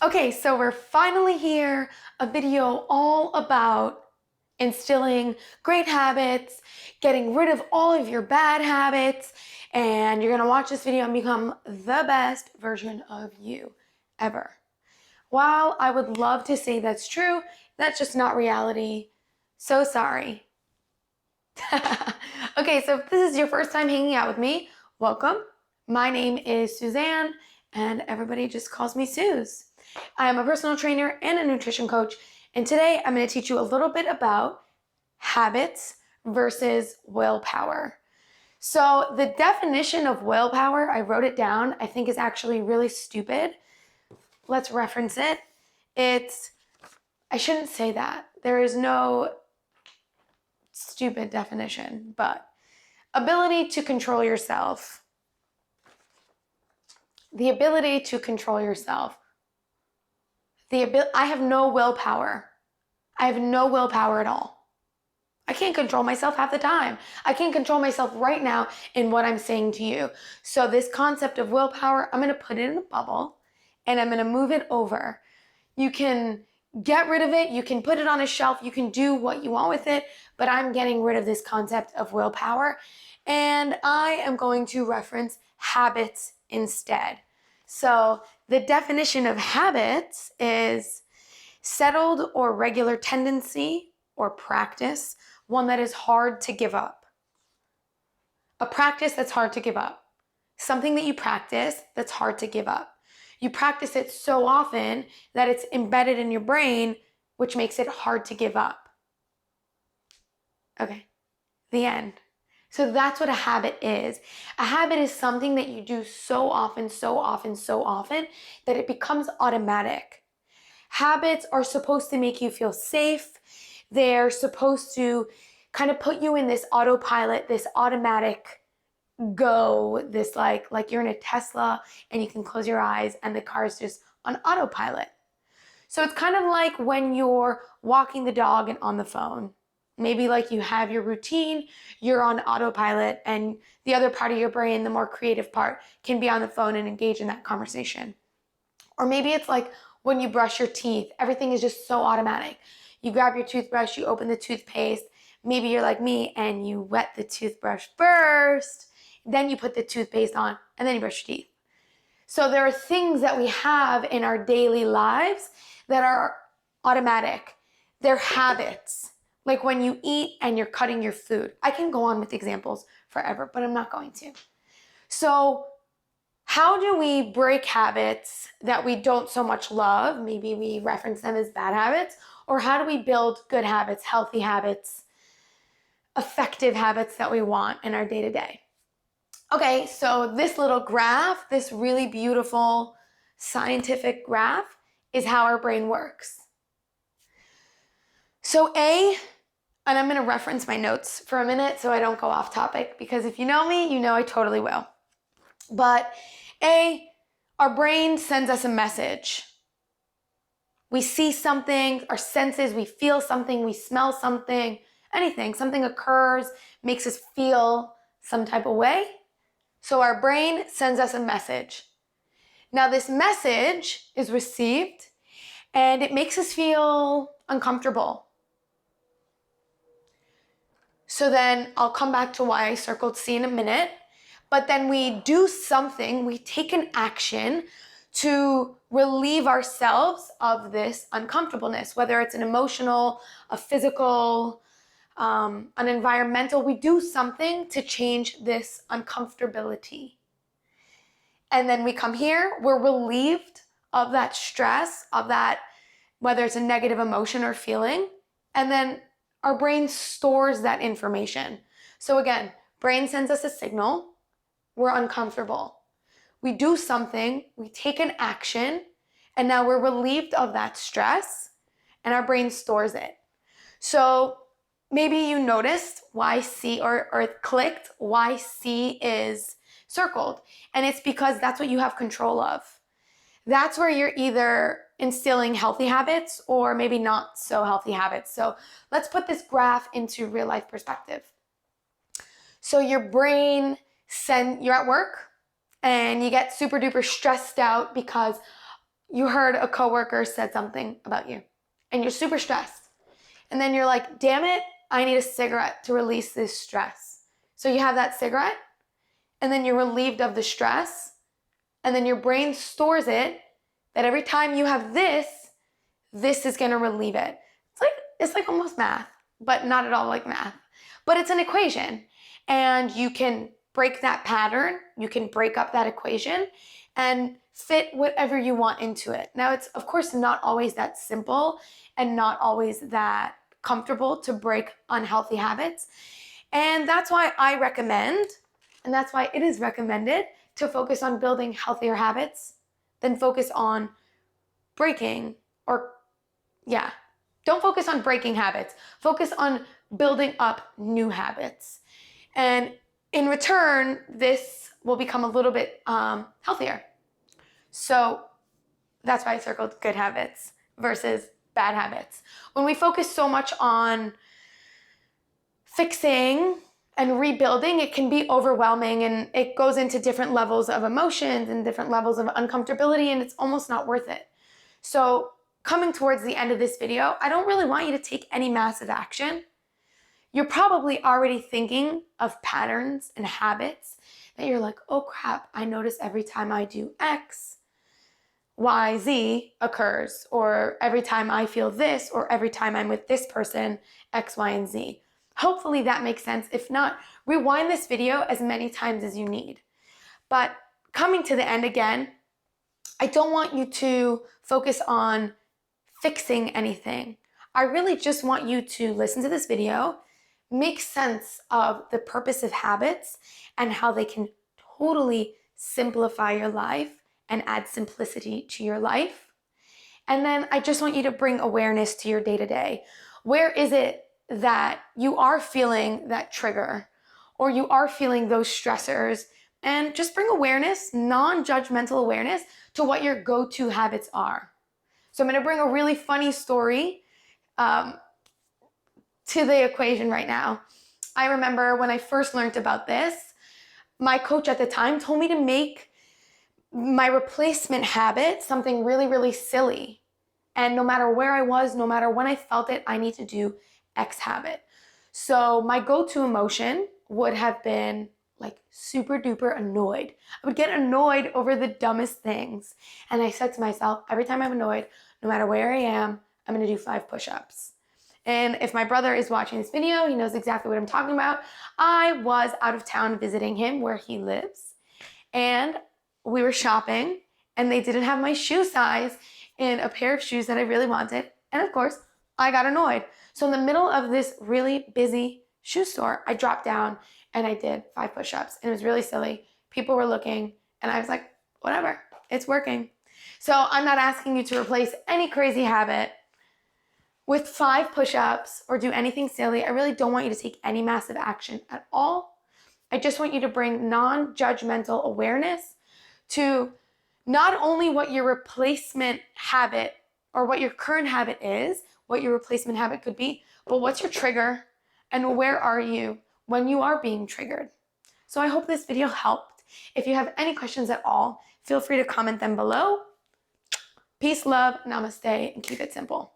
Okay, so we're finally here, a video all about instilling great habits, getting rid of all of your bad habits, and you're gonna watch this video and become the best version of you ever. While I would love to say that's true, that's just not reality. So sorry. Okay, so if this is your first time hanging out with me, welcome. My name is Suzanne, and everybody just calls me Sooz. I am a personal trainer and a nutrition coach, and today I'm going to teach you a little bit about habits versus willpower. So the definition of willpower, I wrote it down, I think is actually really stupid. Let's reference it. I shouldn't say that. There is no stupid definition, but ability to control yourself. The ability to control yourself. I have no willpower. I have no willpower at all. I can't control myself half the time. I can't control myself right now in what I'm saying to you. So this concept of willpower, I'm going to put it in a bubble and I'm going to move it over. You can get rid of it. You can put it on a shelf. You can do what you want with it, but I'm getting rid of this concept of willpower. And I am going to reference habits instead. So the definition of habits is settled or regular tendency or practice, one that is hard to give up. A practice that's hard to give up. Something that you practice that's hard to give up. You practice it so often that it's embedded in your brain, which makes it hard to give up. Okay, the end. So that's what a habit is. A habit is something that you do so often that it becomes automatic. Habits are supposed to make you feel safe. They're supposed to kind of put you in this autopilot, this automatic go, this like you're in a Tesla and you can close your eyes and the car's just on autopilot. So it's kind of like when you're walking the dog and on the phone. Maybe like you have your routine, you're on autopilot, and the other part of your brain, the more creative part, can be on the phone and engage in that conversation. Or maybe it's like when you brush your teeth, everything is just so automatic. You grab your toothbrush, you open the toothpaste, maybe you're like me and you wet the toothbrush first, then you put the toothpaste on, and then you brush your teeth. So there are things that we have in our daily lives that are automatic. They're habits. Like when you eat and you're cutting your food. I can go on with examples forever, but I'm not going to. So how do we break habits that we don't so much love? Maybe we reference them as bad habits. Or how do we build good habits, healthy habits, effective habits that we want in our day-to-day? Okay, so this little graph, this really beautiful scientific graph, is how our brain works. So and I'm going to reference my notes for a minute so I don't go off topic, because if you know me, you know I totally will. But our brain sends us a message. We see something, our senses, we feel something, we smell something, anything. Something occurs, makes us feel some type of way. So our brain sends us a message. Now this message is received and it makes us feel uncomfortable. So then I'll come back to why I circled C in a minute, but then we do something, we take an action to relieve ourselves of this uncomfortableness, whether it's an emotional, a physical, an environmental. We do something to change this uncomfortability. And then we come here, we're relieved of that stress, of that, whether it's a negative emotion or feeling, and then our brain stores that information. So again, brain sends us a signal, we're uncomfortable. We do something, we take an action, and now we're relieved of that stress, and our brain stores it. So maybe you noticed why C, or it clicked why C is circled, and it's because that's what you have control of. That's where you're either instilling healthy habits or maybe not so healthy habits. So let's put this graph into real life perspective. So your brain you're at work and you get super duper stressed out because you heard a coworker said something about you and you're super stressed. And then you're like, damn it, I need a cigarette to release this stress. So you have that cigarette and then you're relieved of the stress. And then your brain stores it that every time you have this is going to relieve it. It's like almost math, but not at all like math. But it's an equation. And you can break that pattern. You can break up that equation and fit whatever you want into it. Now, it's of course not always that simple and not always that comfortable to break unhealthy habits. And that's why I recommend, and that's why it is recommended, to focus on building healthier habits than focus on breaking don't focus on breaking habits. Focus on building up new habits. And in return, this will become a little bit healthier. So that's why I circled good habits versus bad habits. When we focus so much on fixing and rebuilding, it can be overwhelming and it goes into different levels of emotions and different levels of uncomfortability, and it's almost not worth it. So coming towards the end of this video, I don't really want you to take any massive action. You're probably already thinking of patterns and habits that you're like, oh crap, I notice every time I do X, Y, Z occurs, or every time I feel this, or every time I'm with this person, X, Y, and Z. Hopefully that makes sense. If not, rewind this video as many times as you need. But coming to the end again, I don't want you to focus on fixing anything. I really just want you to listen to this video, make sense of the purpose of habits and how they can totally simplify your life and add simplicity to your life. And then I just want you to bring awareness to your day-to-day. Where is it that you are feeling that trigger or you are feeling those stressors? And just bring awareness, non-judgmental awareness, to what your go-to habits are. So I'm going to bring a really funny story to the equation right now. I remember when I first learned about this, my coach at the time told me to make my replacement habit something really, really silly. And no matter where I was, no matter when I felt it, I need to do X habit. So my go-to emotion would have been like super duper annoyed. I would get annoyed over the dumbest things. And I said to myself, every time I'm annoyed, no matter where I am, I'm gonna do 5 push-ups. And if my brother is watching this video, he knows exactly what I'm talking about. I was out of town visiting him where he lives. And we were shopping and they didn't have my shoe size in a pair of shoes that I really wanted. And of course, I got annoyed. So in the middle of this really busy shoe store, I dropped down and I did 5 push-ups. And it was really silly. People were looking and I was like, whatever, it's working. So I'm not asking you to replace any crazy habit with 5 push-ups or do anything silly. I really don't want you to take any massive action at all. I just want you to bring non-judgmental awareness to not only what your replacement habit or what your current habit is, what your replacement habit could be, but what's your trigger and where are you when you are being triggered. So I hope this video helped. If you have any questions at all, feel free to comment them below. Peace, love, namaste, and keep it simple.